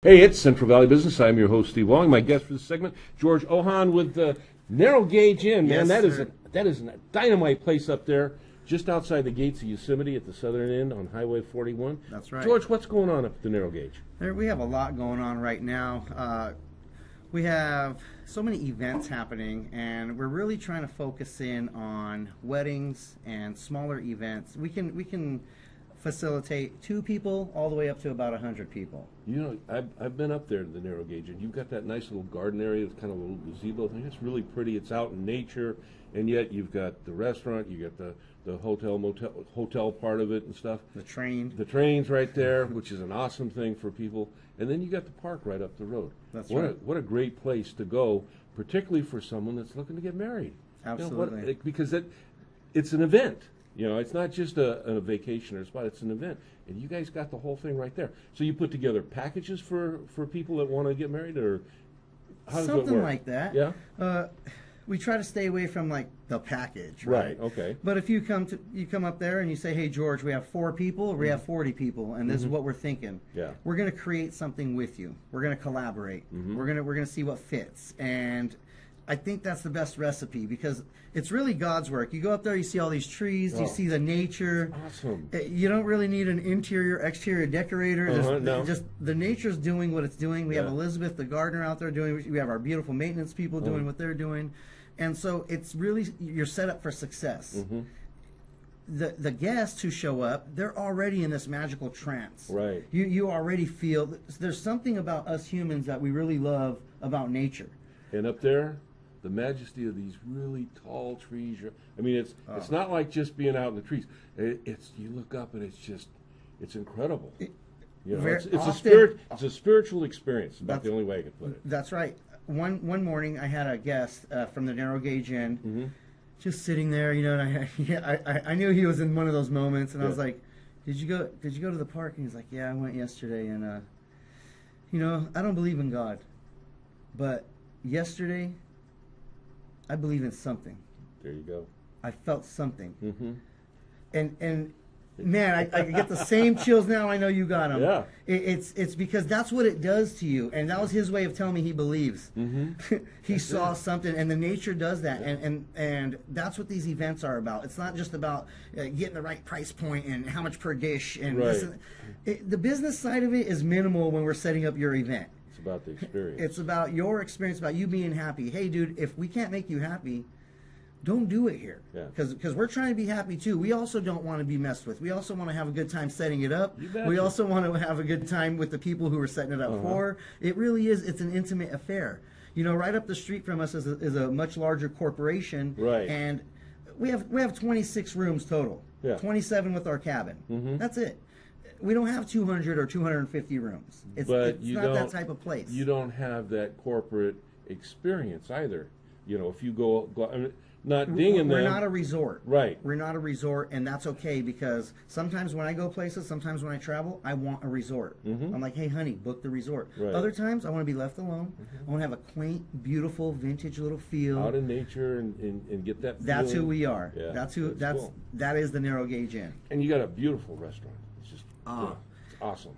Hey, it's Central Valley Business. I'm your host, Steve Walling. My guest for this segment, George Ohan with the Narrow Gauge Inn. Man, Yes, that is a dynamite place up there, just outside the gates of Yosemite at the southern end on Highway 41. That's right. George, what's going on up at the Narrow Gauge? We have a lot going on right now. We have so many events happening, and we're really trying to focus in on weddings and smaller events. We can facilitate 2 people all the way up to about 100 people. You know, I've been up there to the Narrow Gauge, and you've got that nice little garden area. It's kind of a little gazebo thing. It's really pretty. It's out in nature, and yet you've got the restaurant. You got the hotel part of it and stuff. The train's right there, which is an awesome thing for people. And then you got the park right up the road. That's right. What a great place to go, particularly for someone that's looking to get married. Absolutely. You know, because it's an event. You know, it's not just a vacation or a spot, it's an event. And you guys got the whole thing right there. So you put together packages for people that want to get married, or how does it work? Something like that. Yeah? We try to stay away from like the package, Right, okay. But if you come up there and you say, "Hey George, we have 4 people, or we have 40 people, and this is what we're thinking." Yeah. We're going to create something with you. We're going to collaborate. We're going to see what fits. And I think that's the best recipe, because it's really God's work. You go up there, you see all these trees, you see the nature. Awesome. You don't really need an exterior decorator. No. Just the nature's doing what it's doing. We have Elizabeth, the gardener, out there doing. We have our beautiful maintenance people doing what they're doing, and so it's really, you're set up for success. The guests who show up, they're already in this magical trance. Right. You already feel there's something about us humans that we really love about nature. And up there, the majesty of these really tall trees. I mean, it's not like just being out in the trees. It's you look up and it's incredible. It's a spiritual experience. It's about the only way I could put it. That's right. One morning, I had a guest from the Narrow Gauge Inn, just sitting there, and I knew he was in one of those moments, and I was like, "Did you go to the park?" And he's like, "Yeah, I went yesterday, and I don't believe in God, but yesterday, I believe in something." There you go. I felt something, and man, I get the same chills now. I know you got them. Yeah. It's because that's what it does to you, and that was his way of telling me he believes. He saw something, and the nature does that, and that's what these events are about. It's not just about getting the right price point and how much per dish, and the business side of it is minimal when we're setting up your event. It's about the experience. It's about your experience, about you being happy. Hey, dude, if we can't make you happy, don't do it here. Because we're trying to be happy too. We also don't want to be messed with. We also want to have a good time setting it up. We also want to have a good time with the people who are setting it up for. It really is. It's an intimate affair. Right up the street from us is a much larger corporation. Right. And we have 26 rooms total. 27 with our cabin. That's it. We don't have 200 or 250 rooms. It's not that type of place. You don't have that corporate experience either. If you go I mean, not dinging them. We're not a resort. Right. We're not a resort, and that's okay, because sometimes when I go places, sometimes when I travel, I want a resort. I'm like, "Hey, honey, book the resort." Right. Other times, I want to be left alone. I want to have a quaint, beautiful, vintage little feel. Out in nature and get that feeling. That's who we are. Yeah, That is the Narrow Gauge Inn. And you got a beautiful restaurant. It's just it's awesome.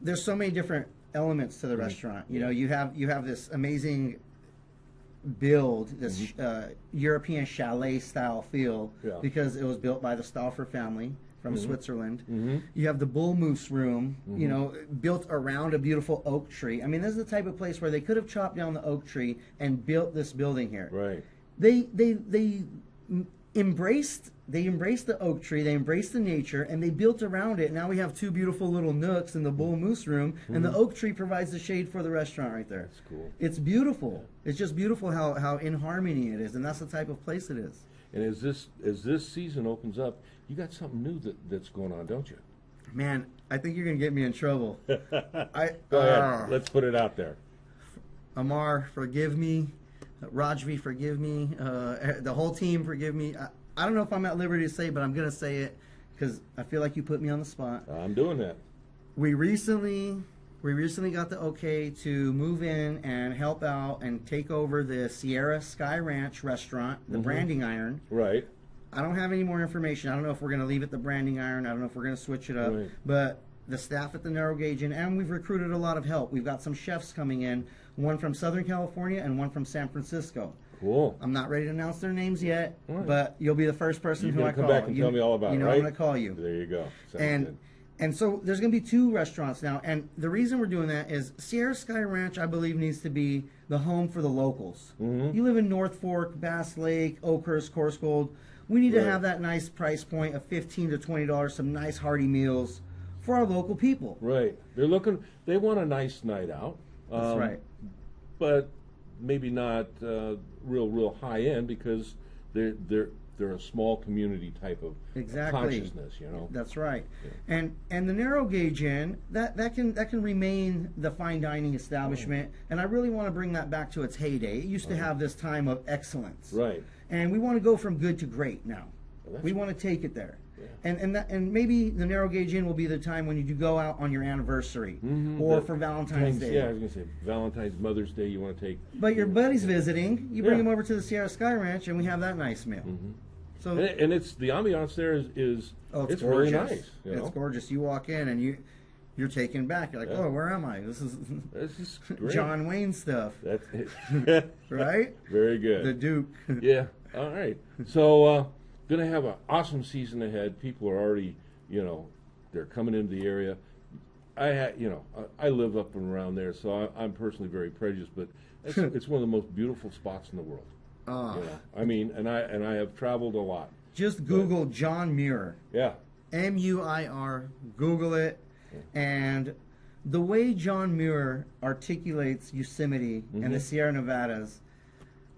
There's so many different elements to the restaurant. You have this amazing build, this European chalet style feel, because it was built by the Stauffer family from Switzerland. You have the bull moose room, built around a beautiful oak tree. I mean, this is the type of place where they could have chopped down the oak tree and built this building here. Right. They embraced the oak tree, they embraced the nature, and they built around it. Now we have 2 beautiful little nooks in the bull moose room, and the oak tree provides the shade for the restaurant right there. That's cool. It's beautiful. It's just beautiful how in harmony it is, and that's the type of place it is. And as this season opens up, you got something new that's going on, don't you? Man, I think you're going to get me in trouble. Go ahead. Let's put it out there. Amar, forgive me. Rajvi, forgive me. The whole team, forgive me. I don't know if I'm at liberty to say it, but I'm going to say it because I feel like you put me on the spot. I'm doing that. We recently got the okay to move in and help out and take over the Sierra Sky Ranch restaurant, the branding iron. Right. I don't have any more information. I don't know if we're going to leave it the branding iron. I don't know if we're going to switch it up. Right. But the staff at the Narrow Gauge Inn, and we've recruited a lot of help. We've got some chefs coming in, one from Southern California and one from San Francisco. Cool. I'm not ready to announce their names yet, right. but you'll be the first person who I call. Come back and tell me all about it, You know right? I'm going to call you. There you go. Sounds And good. and so there's going to be 2 restaurants now, and the reason we're doing that is Sierra Sky Ranch, I believe, needs to be the home for the locals. Mm-hmm. You live in North Fork, Bass Lake, Oakhurst, Coarse Gold. We need to Right. have that nice price point of $15 to $20, some nice hearty meals for our local people. Right. They want a nice night out. That's right. But maybe not real high end, because they're a small community type of Exactly. consciousness, you know. That's right. Yeah. And the Narrow Gauge Inn, that can remain the fine dining establishment, and I really want to bring that back to its heyday. It used to have this time of excellence. Right. And we want to go from good to great now. Well, We want to take it there. Yeah. And maybe the Narrow Gauge Inn will be the time when you do go out on your anniversary or for Valentine's Day. Yeah, I was going to say Valentine's, Mother's Day, you want to take. But your buddy's visiting, you bring Yeah. him over to the Sierra Sky Ranch, and we have that nice meal. So And it's the ambiance there is oh, it's gorgeous. really nice. You know? It's gorgeous. You walk in and you're taken back. You're like, Yeah. oh, where am I? This is It's just great. John Wayne stuff, That's it. right? Very good. The Duke. Yeah. All right. So, gonna have an awesome season ahead. People are already, they're coming into the area. I live up and around there, so I'm personally very prejudiced, but it's one of the most beautiful spots in the world. Ah. I mean, and I have traveled a lot. Just Google John Muir. Yeah. Muir. Google it, and the way John Muir articulates Yosemite and the Sierra Nevadas,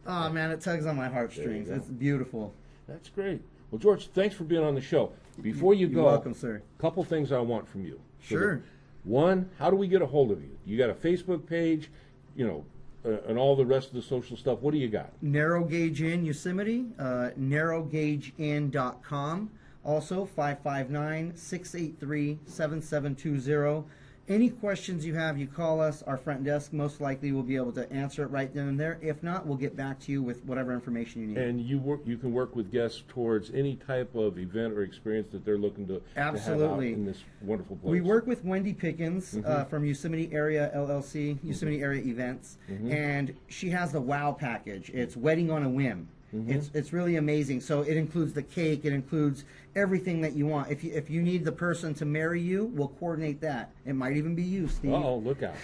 oh man, it tugs on my heartstrings. There you It's beautiful. That's great. Well, George, thanks for being on the show. Before you go, You're welcome, sir. couple things I want from you. Sure. One, how do we get a hold of you? You got a Facebook page, and all the rest of the social stuff. What do you got? Narrow Gauge Inn Yosemite, narrowgaugeinn.com. Also, 559-683-7720. Any questions you have, you call us. Our front desk most likely will be able to answer it right then and there. If not, we'll get back to you with whatever information you need. And you can work with guests towards any type of event or experience that they're looking to have Absolutely. out in this wonderful place. We work with Wendy Pickens from Yosemite Area LLC, Yosemite Area Events, and she has the WOW package. It's Wedding on a Whim. It's really amazing. So it includes the cake. It includes everything that you want. If you need the person to marry you, we'll coordinate that. It might even be you, Steve. Uh-oh, look out.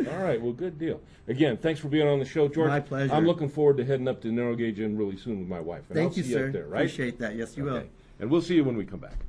All right, well, good deal. Again, thanks for being on the show, George. My pleasure. I'm looking forward to heading up to Narrow Gauge Inn really soon with my wife. And Thank I'll you, see sir. up there, right? Appreciate that. Yes, you will. And we'll see you when we come back.